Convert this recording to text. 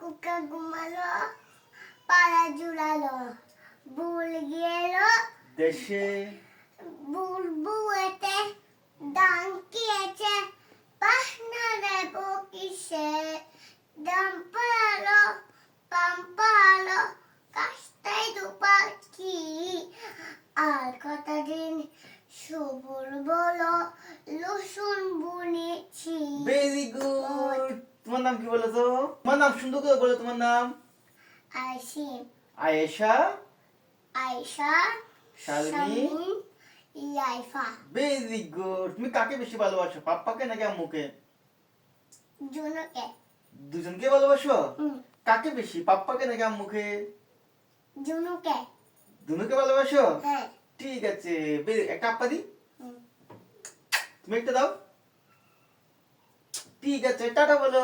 বুকে ঘুমালো পাড়া জুড়ালো ভুল গেল দেশে বুলবুলেতে ডাকিয়েছে পাখনা দেব কিসে দাম পালো কাস্তাই দুপাখি আর কতদিন সবুর বলো লসুন বুনেছি। Very good. তোমার নাম কি বলো তো? তোমার নাম সুন্দর করে বলো। তোমার নাম? আইসিম আয়েশা, আয়শা শারমিন, ইয়াইফা ভেরি গুড। তুমি কাকে বেশি ভালোবাসো, পাপ্পাকে নাকি আম্মুকে? জুনুকে দুজনকে ভালোবাসো? হুম কাকে বেশি, পাপ্পাকে নাকি আম্মুকে? জুনুকে দুনুকে ভালোবাসো? হ্যাঁ ঠিক আছে। একটা আপা দি। হুম। তুমি একটা দাও। ঠিক আছে, টাটা বলো।